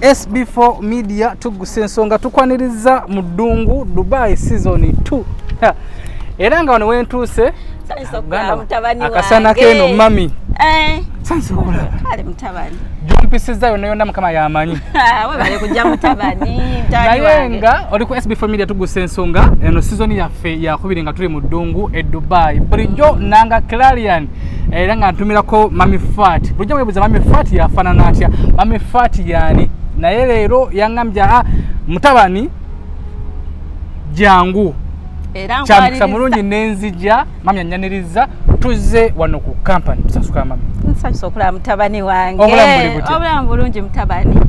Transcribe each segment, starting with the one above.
SB4 MEDIA tuguse ensonga tukwaniriza mu ddungu Dubai season 2. Era nga wano wentuuse akasana keno mami. Sansokola. Ali mutabani. Jumpisiza yonna mukama yamanyi. We bale kujja mutabani mtani wange. Nayenga oli ku SB4 MEDIA tuguse ensonga eno season yaffe yakubiri nga tuli mu ddungu e Dubai. Bulijjo nanga CLARION era nga ntumirako Mami Fat. Bulijjo mwebuza Mami Fat yafaanana atya? Mami Fat yani naye leero yangambya mutabani jangu era nkwaliriza mulungi nenzija mami anyaniriza tuze wano ku company tusasuka mami nsanyusa okulaba mutabani wange obulamu bulungi mutabani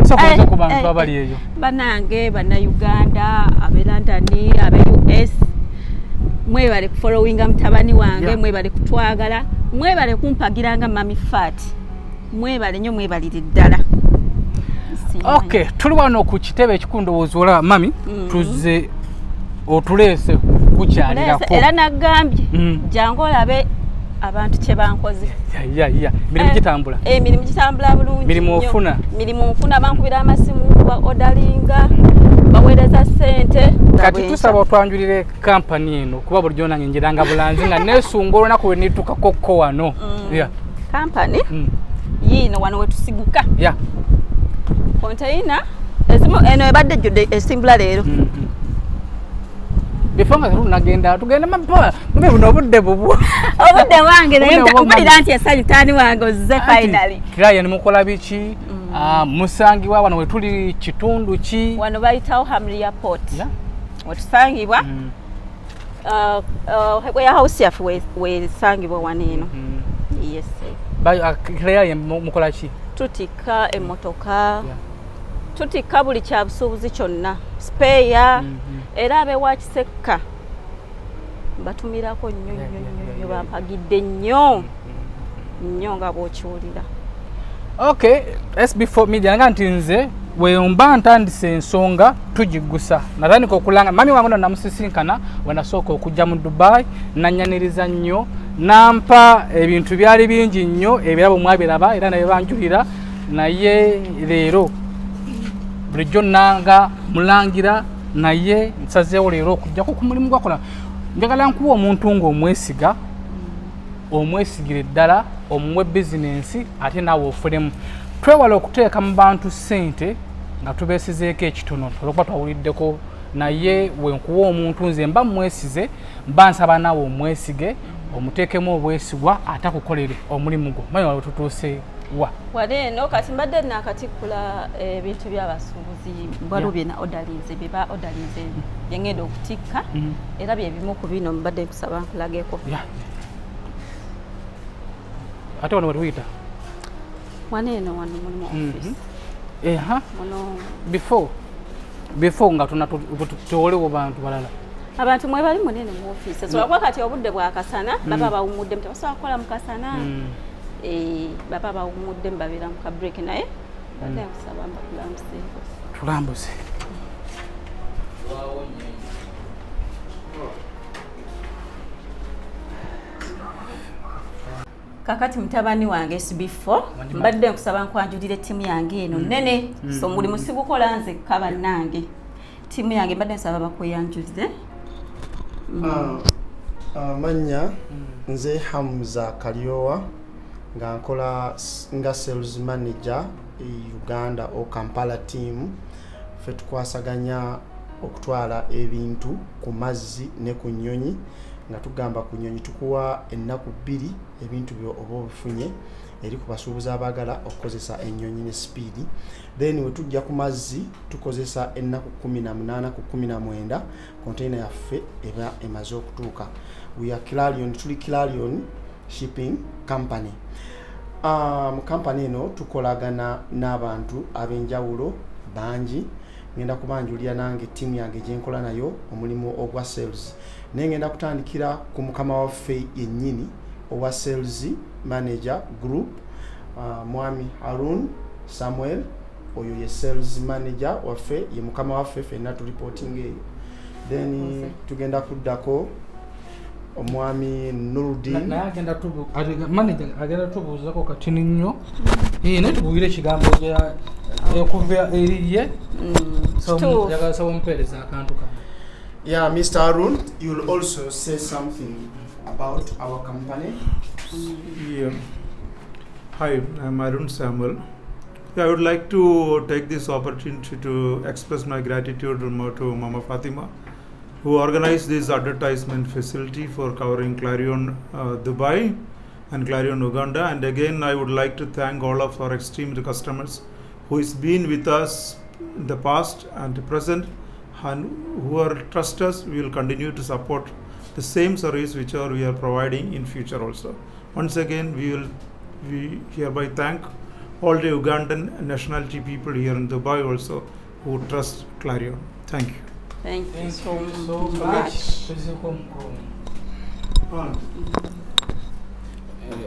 sokoza ku bantu abali eyo banange bana Uganda abe London abe US mwebale ku followinga mutabani wange mwebale kutwagala mwebale kumpagiranga Mami Fat mwebale nnyo mwebalire ddala. Okay, tuli wano ku kitebe ekikundowooza olaba mami tuze otulese kukyalirako era nagambye jangu olabe abantu kye bankoze mirimu gitambula mirimu gitambula bulungi mirimu nfuna bankubira amasimu ba odalinga baweereza ssente kati tusaba otwanjulire kampani eno kuba bulijjo nange njiranga bulanzi nga nesunga olunaku lwe nitukakokko wano kampani yiino wano wetusiguka konteina eno ebadde ejjudde esimbula leero bifonga tunagenda tugenda mapa mbe buno obudde bubu obudde wange mpulira nti esanyutani wange ozze finally CLARION mukola biki musangibwa wano wetuli kitundu ki wano bayitawo Hamri Airport wetusangibwa warehouse yaffe wesangibwa wano eno yes CLARION mukola ki tutika emotoka tutika buli kyabusuubuzi kyonna spare era abewa kisekka batumirako nnyo bampagidde nnyo nga bw'okiwulira. Okay, SB4 MEDIA nga nti nze wemba ntandise ensonga tugigusa natandika okulanga mami wange namusisinkana wenasooka okujja mu Dubai nanyaniriza nnyo nampa ebintu byali bingi nnyo ebirabo mwabiraba era naye banjulira naye leero bulijjo nanga mulangira naye nsazeewo leero okujjako ku mulimu gwakola njagala nkuwa omuntu ng'omwesiga omwesigire ddala omuwe bizinensi ate naawe ofunemu twewala okuteeka mu bantu ssente nga tubeesizeeko ekitono olwokuba twawuliddeko naye wenkuwa omuntu nze mba mwesize mba nsaba naawe omwesige omuteekemu obwesigwa ate akukolere omulimu gwo manyi waliwo tutuuse wa wale eno kati mbadde nakatikkula ebintu by'abasuubuzi waliwo byena odalinze bye ba odalinze byengenda okutikka era bye bimu ku bino mbadde nkusaba nkulageko ate wano wetuyita wane eno wano mulimu office before nga tuwolewo bantu balala abantu mwebali munene mu office sobakuba kati obudde bwakasana baba bawumudde mutabasobola kukola mu kasana baba bawumudde mbabeera mu kabreak naye badde nkusaba tulambuse kakati mutabani wange SB4 mbadde nkusaba nkwanjulire timu yange eno nene so muli musigukola nze kaba nange timu yange mbadde nsaba bakweyanjulire manya nze Hamza Kaliowa nga nkola nga sales manager Uganda o Kampala team fe tukwasaganya okutwala ebintu ku mazzi ne ku nnyonyi nga tugamba ku nnyonyi tukuwa ennaku 2 ebintu byo oba obifunye eri ku basuubuzi abagala okukozesa ennyonyi ne speed then we tujja ku mazzi tukozesa ennaku 18 ku 19 container yaffe eba emaze okutuuka. We are CLARION shipping company. Company eno tukolagana n'abantu ab'enjawulo bangi ngenda kubanjulira nange timu yange gyenkola nayo omulimu ogwa sales naye ngenda kutandikira ku mukama waffe yennyini owa sales manager group Mwami Harun Samuel oyo ye sales manager waffe ye mukama waffe fenna tu reporting eyo then tugenda kuddako omwami Nuruddin naye agenda manager agenda tubuuzako katini nnyo naye tubuulire ekigambo okuva eriye njagala saba omupeereza akantu kano. Yeah, Mr. Arun, you'll also say something about our company. Yeah. Hi, I'm Arun Samuel. Yeah, I would like to take this opportunity to express my gratitude to Mama Fatima, who organized this advertisement facility for covering CLARION Dubai and CLARION Uganda. And again, I would like to thank all of our esteemed customers who has been with us in the past and the present, and who are trust us. We will continue to support the same service which we are providing in future also. Once again, we hereby thank all the Ugandan nationality people here in Dubai also who trust CLARION. Thank you. Thank you so much.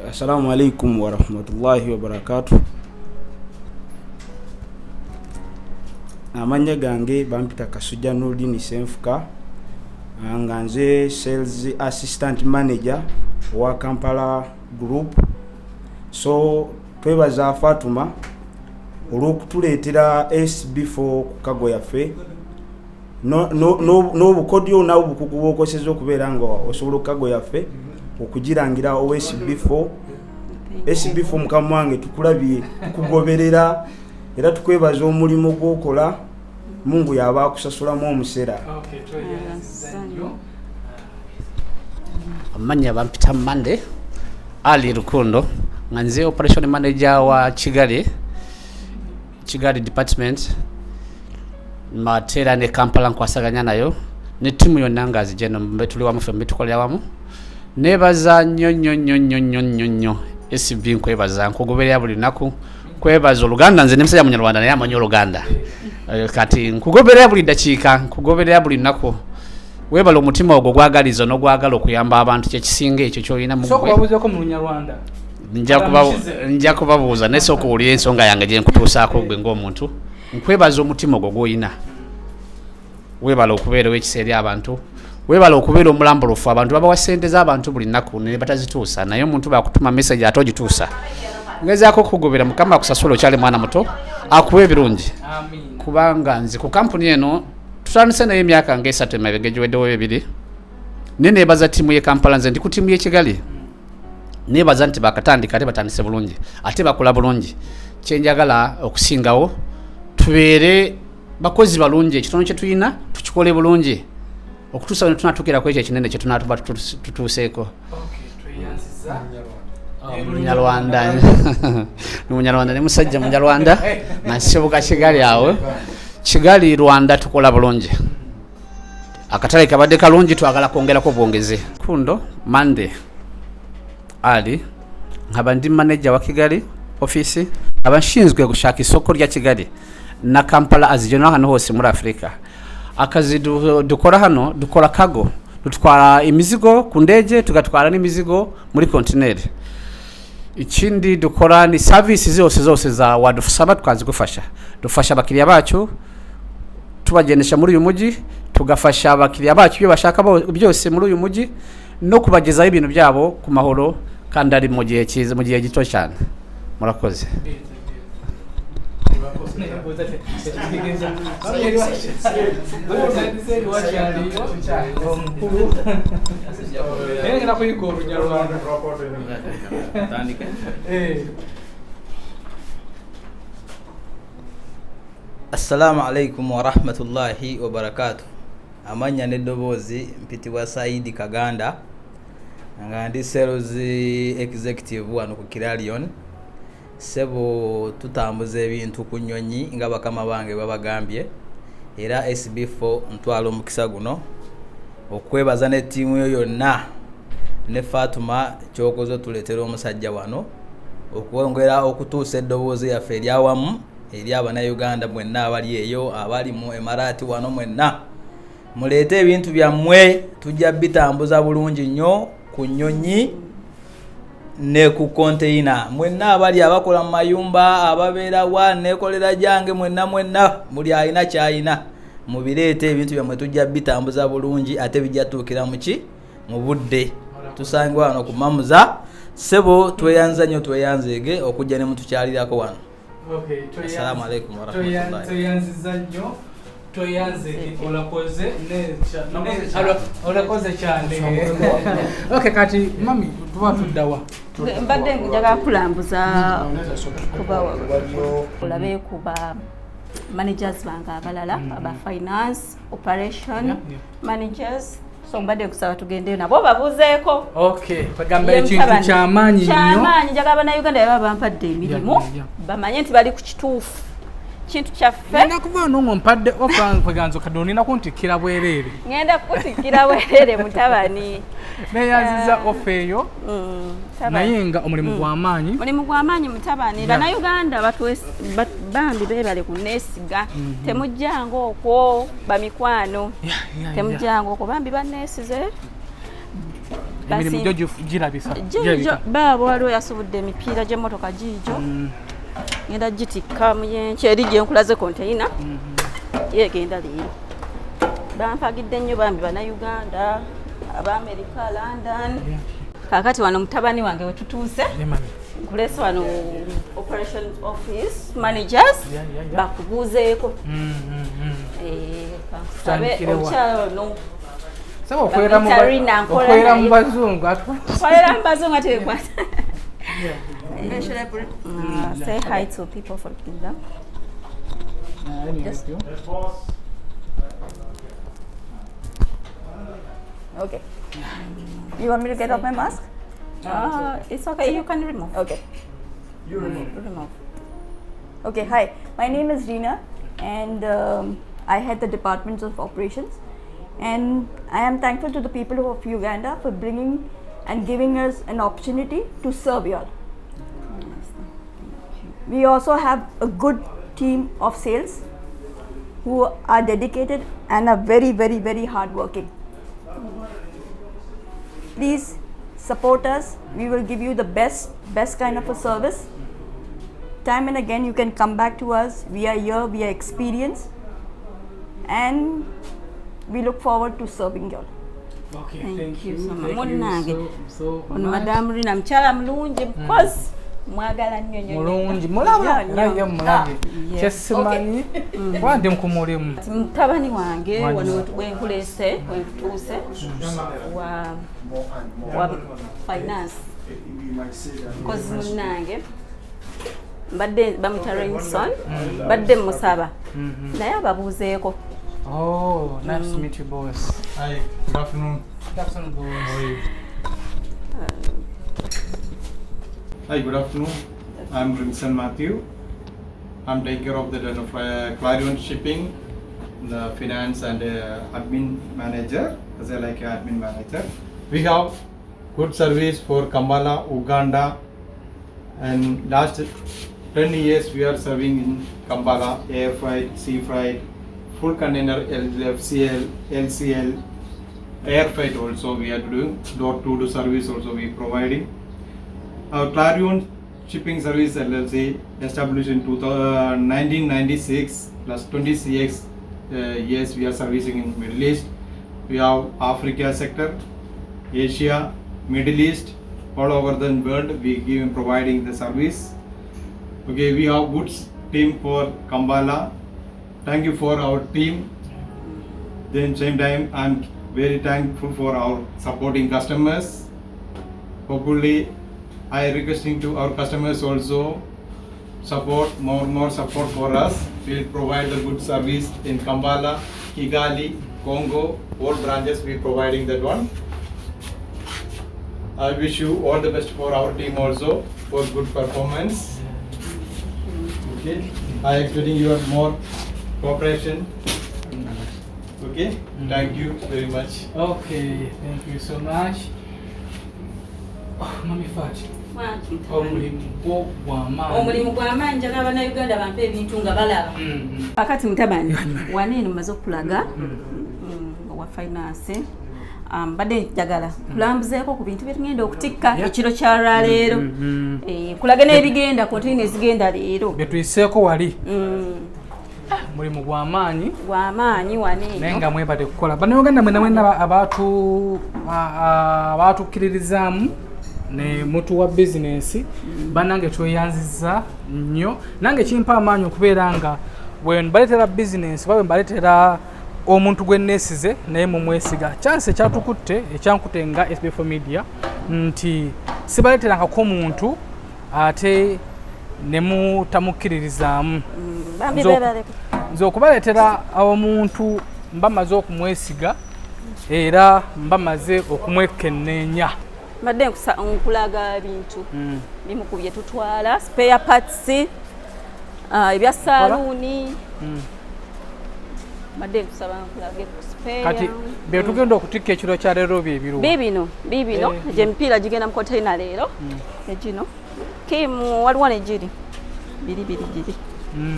Assalamu alaikum wa rahmatullahi wa barakatuh. Amanya gange bampita Kasujja Nuruddin Senfuka, nga nze sales assistant manager wa Kampala group. So twebaza Fatuma olw'okutuleetera SB4 ku kago yaffe n'obukodyo nawo bukugu bw'okoseza okubeera nga osobola okukago yaffe okugirangira SB4. SB4 mukama wange tukulabye tukugoberera era tukwebaza omulimu gw'okola. Mungu yaba akusasulamu omusera. Amanya bampita Mande Ali Rukundo, nga nze operation manager wa Kigali department matera ne Kampala nkwasaganya nayo ne timu yonna nga zijeno mbetuli wamu ffe mbitukolera wamu. Nebaza nnyo SB nkwebaza nkugoberera buli naku kwebaza Oluganda nze nemusajja Munyarwanda naye amanyi Oluganda kati nkugoberera buli dakiika nkugoberera buli naku. Webala omutima ogwo gwagaliza n'ogwagala okuyamba abantu kyekisinga ekyo kyolina mu gwe. Kubabuuzako mu Lunyarwanda. Nja kubabuuza naye sooka owulire ensonga yange gye nkutuusaako gwe ng'omuntu. Nkwebaza omutima ogwo gw'olina. Webala okubeera ow'ekisa eri abantu. Webala okubeera omulambulufu. Abantu babawa ssente z'abantu buli nnaku ne batazituusa, naye omuntu bakutuma message ate ogituusa. Ngezaako okukugobera Mukama akusasula okyali mwana muto akuwa ebirungi. Kubanga nze ku kampuni eno tutandise naye emyaka nga 3 emabega giweddewo 2. Neneebaza ttiimu y'e Kampala, nze ndi ku ttiimu y'e Kigali. Neebaza nti bakatandika ate batandise bulungi ate bakola bulungi. Kyenjagala okusingawo tubeere bakozi balungi, ekitono kye tulina tukikole bulungi okutuusa ne tunatuukira ku ekyo ekinene kye tunaatuba tutuuseeko. Munyarwanda Munyarwanda ne musajja Munyarwanda nasibuka Kigali awo Kigali Rwanda tukola bulungi. Akatale kabadde kalungi twagala kwongerako bwongeze. Kundo Mande Ali nkaba ndi manager wa Kigali office abashinzwe gushaka isoko lya Kigali na Kampala azijona hano hose muri Afrika. Akazi dukora hano dukora kago, dutwara imizigo ku ndege tugatwara n'imizigo muri kontineri. Ikindi dukora ni services zose za wadufasaba twazigufasha. Dufasha abakiriya bacu tubagenesha muri uyu mujyi, tugafasha abakiriya bacu byo bashaka byose muri uyu mujyi no kubagezaho ibintu byabo ku mahoro kandi ari mu gihe cyiza, mu gihe gito cyane. Murakoze. Assalamu alaikum wa rahmatullahi wa barakatuh. Amanya nedobozi mpitibwa Saidi Kaganda nga ndi sales executive wano ku CLARION. Sebo tutambuza ebintu ku nnyonyi nga bakama bange babagambye era SB4 ntwalo mukisa guno okwebaza ne tiimu yo yonna ne Fatuma kyokozo tuletera omusajja wano okwongera okutuusa eddoboozi yaffe eryawamu eri Abannayuganda mwenna abali eyo abali mu Emirati wano mwenna muleete ebintu byammwe tujja bitambuza bulungi nnyo ku nnyonyi ne ku container mwenna abali abakola mu mayumba ababeera wa nekolera jange mwenna muli ayina kyayina mubireete ebintu byammwe tujja bitambuza bulungi ate bijja tuukira muki mu budde tusangibwa wano ku Mamuza sebo tweyanza nnyo tweyanzeege okujja ne mutukyalirako wano. Assalamu alaikum warahmatullahi. Toyanziza nnyo toyanzeege olakoze cyane. Okay, kati mami tuba tuddawa mbadde njagala kulambuza kuba olabe kuba managers bange abalala aba finance operation managers so mbadde kusaba tugende nabo babuzeeko. Okay, bagamba ekintu kyamaanyi nnyo kyamaanyi njagala Bannayuganda baba bampadde emirimu bamanye nti bali ku kituufu kintu kyaffe. Ngenda kuva no mpadde ofa kweganzo kadoni na kuntikira bwerere. Ngenda kutikira bwerere mutabani. Neyanziza ofeyo. Naye nga omulimu gw'amaanyi. Mulimu gw'amaanyi mutabani. Bannayuganda bambi bebale ku nesiga. Temujjango okwo bamikwano. Temujjango okwo bambi banesize. Emirimu jojo girabisa. Baba waliwo yasubudde emipiira gy'emmotoka giijo. Ngenda gitikka muyenche eri gye nkulaze container yegenda leero bampagidde nnyo bambi Bannayuganda Abamerika London kakati wano mutabani wange wetutuuse nkulese wano operation office managers bakubuuzeeko okyalo no saba okwera mu bazungu atekwata. Where should I put it? Say hi to people for Kingdom. Yes. Okay. You want me to get off my mask? It's okay. You can remove. Okay. You remove. Okay. Hi. My name is Reena, and I head the Department of Operations. And I am thankful to the people of Uganda for bringing and giving us an opportunity to serve you all. We also have a good team of sales who are dedicated and are very, very, very hardworking. Please support us. We will give you the best kind of a service. Time and again, you can come back to us. We are here, we are experienced, and we look forward to serving you all. Okay, thank you so much. So Madam Rina mchala mlungi because mwagala nnyo nnyo mulungi mulaba naye mulage kyesimanyi wandi mukumulimu mutabani wange wano wenkulese wenkutuuse wa finance because munange mbadde bamuta Rainson badde musaba naye ababuuzeeko. Oh, nice to meet you, boss. Hi, good afternoon. Good afternoon, boss. How are you? Hi, good afternoon. I'm Rinson Matthew. I'm taking care of the Clarion shipping, the finance and admin manager, as I like admin manager. We have good service for Kampala, Uganda, and last 10 years we are serving in Kampala, air freight, sea freight, full container FCL, LCL, air freight also we are doing, door-to-door service also we providing. Our Clarion Shipping Service LLC established in 1996 plus 26 years we are servicing in Middle East. We have Africa sector, Asia, Middle East, all over the world we give providing the service. Okay, we have good team for Kampala. Thank you for our team. Then same time I'm very thankful for our supporting customers. Hopefully I requesting to our customers also support more support for us. We'll provide the good service in Kampala, Kigali, Congo, all branches we providing that one. I wish you all the best for our team also for good performance. Okay, I expecting your more cooperation. Okay, thank you very much. Okay, thank you so much. Oh, Mami Fati. Omulimu gw'amaanyi njagala Bannayuganda bampe ebintu nga balaba. Akati mutabani waneeno mmaze okulaga wa finance. Badde njagala kulambuzeeko ku bintu bye tugenda okutikka ekiro kya lwaleero. Kulaga n'ebigenda kontini ezigenda leero. Bye tuyiseeko wali. mulimu gw'amaanyi wani naye nga mwebale kukola bannayuganda mwena abaatukkiririzaamu ne mutuwa bizinensi bannange tweyanziza nnyo nange kimpa amaanyi okubeera nga bwe mbaleetera bizinensi bwe mbaleetera omuntu gwe neesize naye mumwesiga chance ekyatukutte ekyankute nga SB4 Media nti sibaleeterangako omuntu ate ne mutamukkiririzaamu nze okubaleetera omuntu mba maze okumwesiga era mba maze okumwekenneenya mbadde nkulaga bintu bimu ku bye tutwala spare parts ebya saluuni mbadde nkusaba nkulage ku spare kati byetugenda okutikka ekiro kya leero bibino gye emipiira gigenda mu container leero egino kimu waliwo ne giri biri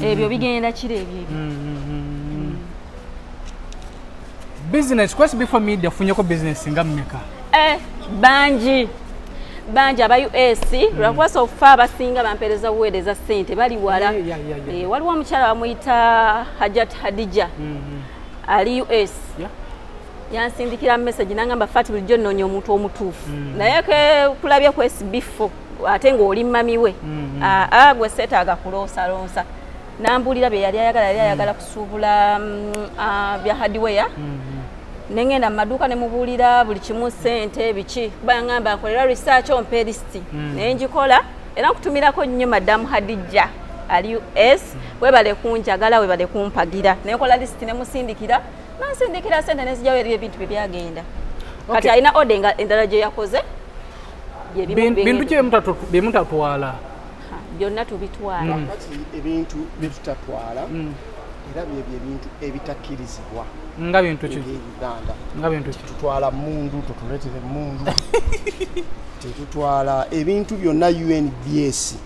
ebyo bigenda kiro ebyo business ku SB4 Media funyeko business nga mmeka bangi aba US lwakuba sofa abasinga bampeereza buweereza ssente bali wala waliwo omukyala bamuyita Hajat Hadija ali US yansindikira message nangamba fati bulijjo nnoonya omuntu omutuufu naye kulabye ku SB4 ate ng'oli mami we gwe seetaaga kuloosaloosa nambulira bye yali ayagala kusuubula bya hardware nengenda mu maduuka ne mubuulira buli kimu ssente biki bangamba nkolera research ompe listi naye njikola era nkutumirako nnyo madamu Hadija ali US webale kunjagala webale kumpagira naye nkola listi ne musindikira nansindikira ssente nezijjawo eri ebintu bye byagenda kati alina ode nga endala gye yakoze bintu bye mutatwala byonna tubitwala ebintu bye tutatwala era byebyo ebintu ebitakkirizibwa nga bintu ki Uganda nga bintu ki tutwala mundu tutuleetere mundu tetutwala ebintu byonna UNBS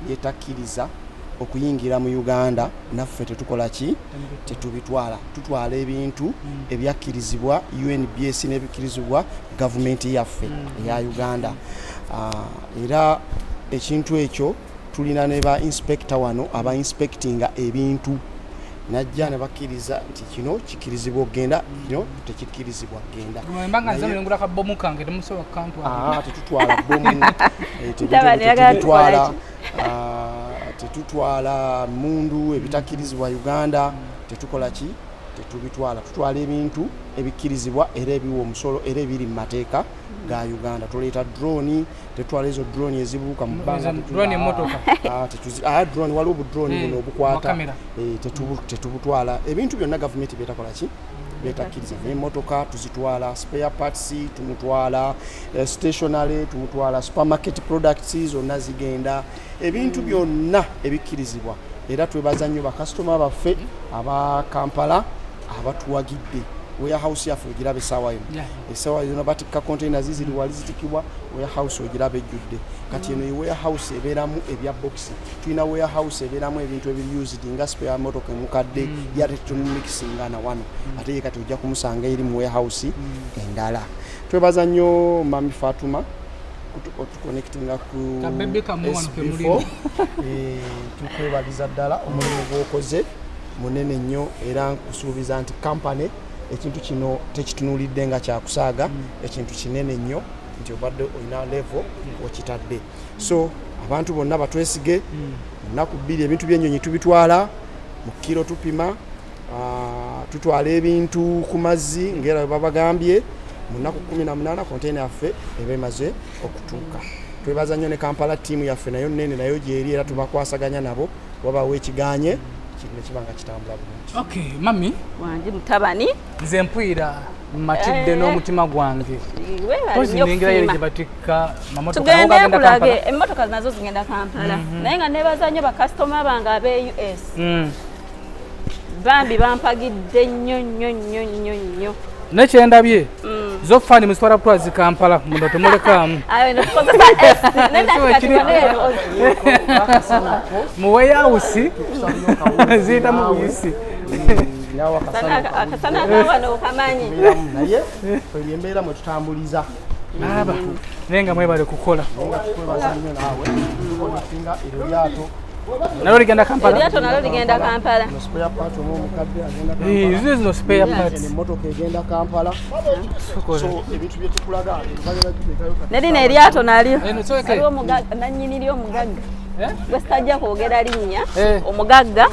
yetakkiriza okuyingira mu Uganda naffe tetukola ki tetubitwala tutwala ebintu ebyakkirizibwa UNBS n'ebikkirizibwa gavumenti yaffe eya Uganda era ekintu ekyo tulina ne ba inspector wano aba inspectinga ebintu najja ne bakkiriza nti kino kikkirizibwa okgenda kino tekikkirizibwa okgenda mbanga nze nengula ka bomu kange temusobola kantwala tetutwala bomu tetutwala mundu ebitakkirizibwa Uganda tetukola ki tetubitwala tutwala ebintu ebikkirizibwa era ebiwa omusolo era ebiri mu mateeka ga Uganda tuleeta drone tetwala ezo drone ezibuuka mu bbanga drone emotoka drone waliwo budrone buno obukwata tetubutwala ebintu byonna gavumenti betakola ki betakkiriza n'emmotoka tuzitwala spare parts tumutwala stationary tumutwala supermarket products zonna zigenda ebintu byonna ebikkirizibwa era twebaza nnyo bakasitoma baffe aba Kampala abatuwagidde warehouse yaffe ogiraba essaawa yino essaawa yino batikka containers ziri wali zitikibwa warehouse ogiraba ejjudde kati eno warehouse ebeeramu ebya box tulina warehouse ebeeramu ebintu ebiri-used nga spare motoka emukadde yate tumumixinga na wano ate ye kati ojja kumusanga eri mu warehouse endala twebaza nnyo Mami Fatuma tuconnectinga ku SB4 tukwebaliza ddala omulimu gwokoze munene nnyo era nkusuubiza nti kampani ekintu kino tekitunuulidde nga kyakusaaga ekintu kinene nnyo nti obadde olina level okitadde so abantu bonna batwesige nnaku bbiri ebintu by'ennyonyi tubitwala mu kiro tupima tutwala ebintu ku mazzi ng'era babagambye mu nnaku 18 container yaffe eba emaze okutuuka twebaza nnyo ne Kampala ttiimu yaffe nayo nnene nayo gyeri era tubakwasaganya nabo wabawo ekiganye kintu kibanga kitambula bulungi. Okay, Mami wange mutabani nze mpwira matidde n'omutima gwange ozinengira yeri gyebatikka mamotoka ogenda Kampala emmotoka nazo zigenda Kampala naye nga nebaza nnyo bakasitoma bange abe US bambi bampagidde nnyo nekyendabye zofani muzitwala kutwazi Kampala muno temulekaamu mu warehouse ziyita mu buyisi akasana kawano okamanyi naye embeera mwe tutambuliza naye nga mwebale kukola twebaza nnyo naawe tukolekinga eryo lyato nalo ligenda Kampala eryato nalo ligenda Kampala spare part omukadde agenda izo zino spare parts emmotoka egenda Kampala so ebintu bye tukulaga nerino eryato nalyo soke aliwo omugagga nannyini lyo omugagga gwe sitajja kwogera linnya omugagga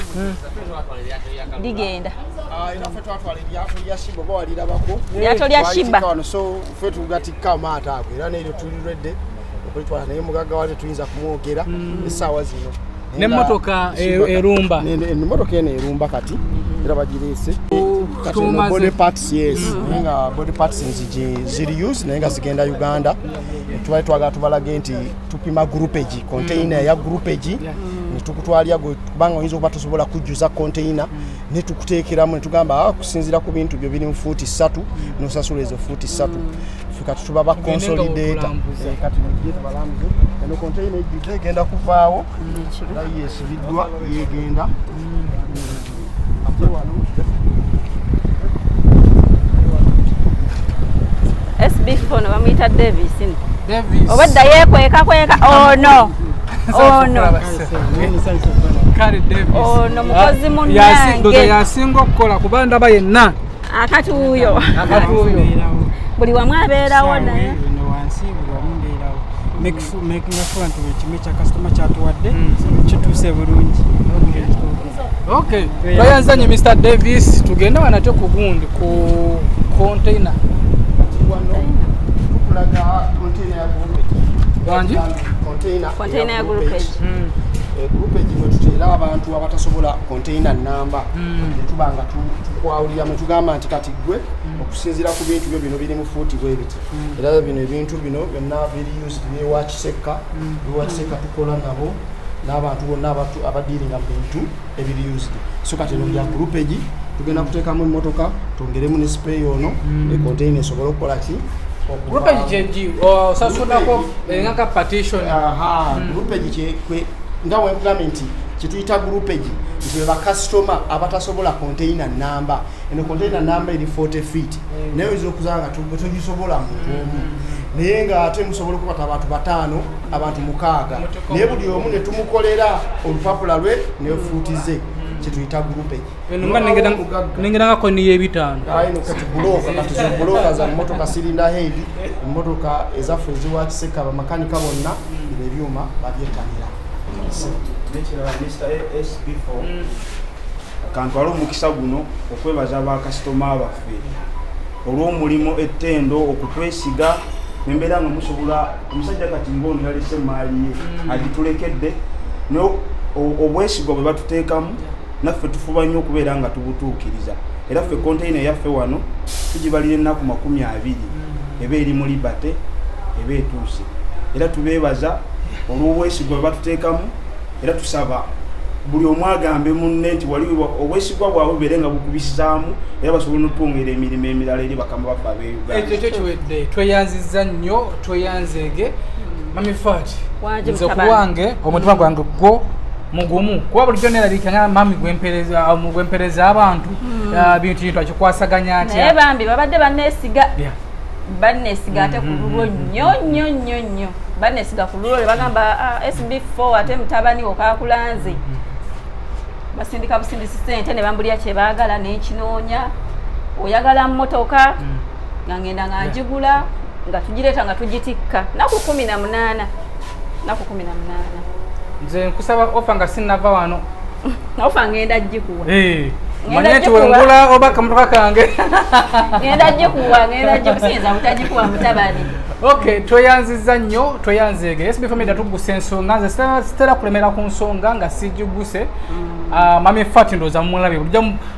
ligenda inaffe twatwala eryato lya Shiba oba walirabako eryato lya Shiba so ffe tugatikka amaato ago era neeryo tulirwedde okulitwala naye mugagga wali tuyinza kumwogera essaawa zino n'emmotoka erumba emmotoka eno erumba kati era bagireese kati body parts yes naye nga body parts ziri use naye nga zigenda Uganda tubali twagala tubalage nti tupima groupage container ya groupage netukutwalya kubanga oyinza okuba tosobola kujjuza container netukuteekeramu netugamba kusinziira ku bintu byo biri mu fuuti 3 nosasula ezo fuuti 3 kati tuba ba consolidator kati ngiye tubalambuze eno container ejjudde egenda kuvaawo era yeesibiddwa yegenda SB4 no bamuyita Davis obadda yeekweka ono mukozi munnange yasinga okukola kuba ndaba yenna akatuuyo buli wamu abeerawo naye making sure nti ekime kya customer kyatuwadde kituuse bulungi. Okay, twayanzanye Mr. Davis tugenda wanate ku gundi ku container tukulaga container ya wanji container ya groupage groupage mwe tutera abantu abatasobola container number netubanga tukwawulira mwe tugamba nti kati gwe okusinzira ku bintu byo bino biri mu fuuti bwe biti era bino ebintu bino byonna biri used ne watch sector tukola nabo n'abantu bonna abadiringa mu bintu ebiri used so kati no bya groupage tugenda kuteekamu emmotoka twongeremu ne spray ono ne container esobola okukola ki groupage change sasudako ngaka partition groupage kwe ngawe government kituyita groupage nti ba customer abatasobola container number eno container number eri 40 feet nayo izokuzanga tugisobola muntu naye nga ate musobola okubata abantu batano abantu mukaaga naye buli omu ne tumukolera olupapula lwe ne fuutize kituyita groupage nengera ngako ni yebitano ayino kati bloka za motoka cylinder head motoka ezaffe eziwakiseka bamakanika bonna ebyuma babyetanira Mr. SB4 kantwala omukisa guno okwebaza bakasitoma baffe olw'omulimu ettendo okutwesiga nembeera nga musobola omusajja kati ng'ono yalese emaali ye agitulekedde obwesigo bwe batuteekamu naffe tufuba nnyo okubeera nga tubutuukiriza era ffe container yaffe wano tugibalira ennaku 20 eba eri mu libate eba etuuse era tubeebaza olw'obwesigwa bwe batuteekamu era tusaba buli omu agambe munne nti waliwo obwesigwa bwabwe bubeere nga bukubisizaamu era basobole n'otwongera emirimu emirala eri bakama baffe ab'Uganda. Ekyo kiwedde tweyanziza nnyo tweyanzeege Mami Fat nze okuwange omutima gwange gwo mugumu kuba bulijjo nerabika nga mami gwempereza abantu bintu twakikwasaganya atya naye bambi babadde bannesiga ate ku lulwo nnyo bannesiga ku lulwo bagamba SB4 ate mutabani okakulanze basindika busindisi sente ne bambulya kyebaagala nenkinoonya oyagala mmotoka nga ngenda nga njigula nga tugireeta nga tugitikka naku 18 nze nkusaba ofa nga sinnava wano ofa ngenda gikuwa manyeti wengula oba kamotoka kange ngenda gikusinza butagikuwa mutabani. Okay, tweyanziza nnyo tweyanzeege SB4 MEDIA tuguse ensonga nze sitera kulemera ku nsonga nga sijuguse Mami Fat ndoza mulabe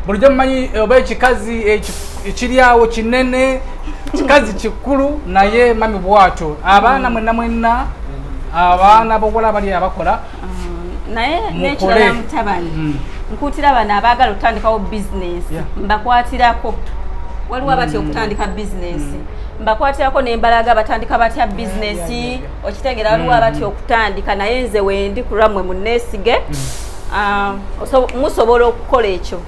bulijjo mmanyi oba ekikazi ekiryawo kinene kikazi kikulu naye mami bwato abaana mwenna abaana bokola bali abakola naye nekirala mutabani nkutira bana abaagala okutandikawo business mbakwatirako waliwo abati okutandika business mbakwatirako nembalaga batandika batya business okitegeera waliwo abati okutandika naye nze wendi kulamwe munneesige musobola okukola ekyo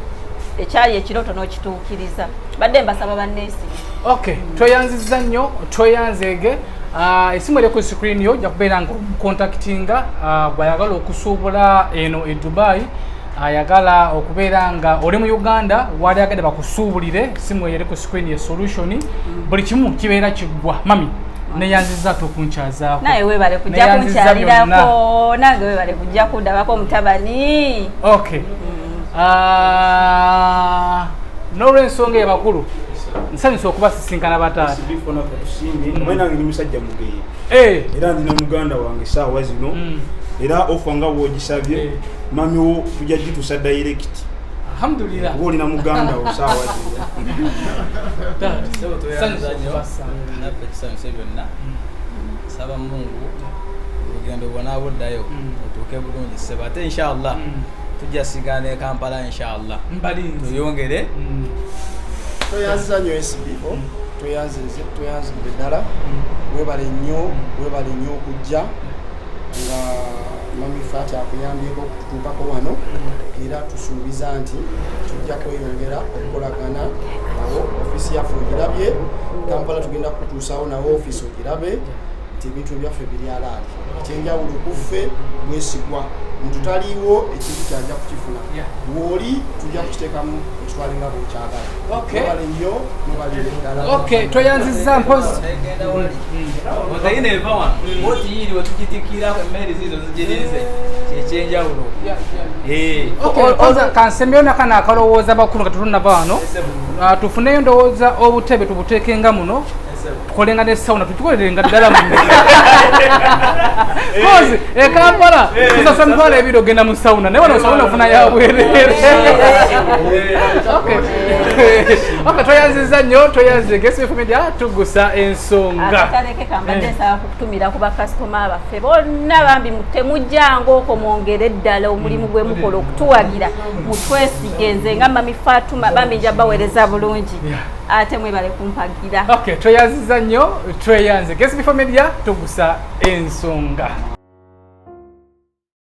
ekyali ekiroto n'okituukiriza badde mbasaba banneesige. Okay, tweyanziza nnyo tweyanzeege esimu eri ku screen yo ojja kubeera nga contactinga gwayagala okusuubula eno e Dubai ayagala okubeera nga oli mu Uganda wali agadde bakusuubulire simu eri ku screen ye solution buli kimu kibeera kiggwa mami neyanziza tokunkyazaako naye webale kujja kunkyalirako nange webale kujja kundabako mutabani okay n'olw'ensonga ey'abakulu nsanyusa okubasisinkana bataata nange ndi musajja mugeyi era ndina muganda wange saawa zino era ofa nga bwogisabye mami wo tujja gitusa direct alhamdulillah oba olina muganda wo saawa zino saba Mungu olugendo bwonaabuddayo otuuke bulungi ssebo ate inshallah tujja sigana e Kampala inshallah tuyongere toyanziza nnyo SB4 toyanzidde ddala webale nnyo okujja nga mami Fati akuyambyeko okututuukako wano era tusuubiza nti tujja kweyongera okukolagana nawo ofisi yaffe ogirabye Kampala tugenda kutuusawo nawo ofisi ogirabe nti ebintu byaffe biri alaali ekyenjawulo kuffe bwesigwa mututaliiwo ekintu kyajja kukifuna bw'oli tujja kukiteekamu ekitwale nga bwekyagala mubale nnyo mubalire ddala tweyanziza mpozi otiyiriwe tukitikira emmere zizo zigirize kyekyenjawulo kansembeyo nakana akalowooza bakulu nga tetunava wano tufuneyo ndowooza obutebe tubuteekenga muno tukolenga nesawuna tukikolerenga ddala kozi ekampala tusasa mitwalo ebiri ogenda mu sawuna naye wano sawuna ofuna yabwerere toyanziza nnyo toyanzige SB4 Media tugusa ensonga akataleke kambadde nsaba kukutumira ku bakasitoma baffe bonna bambi temujjango okwo mwongere ddala omulimu gwe mukola okutuwagira mutwesigenze nga mami Fatuma bambi nja baweereza bulungi ate mwebale kumpagira toyanziza nnyo tweyanzige SB4 Media tugusa ensonga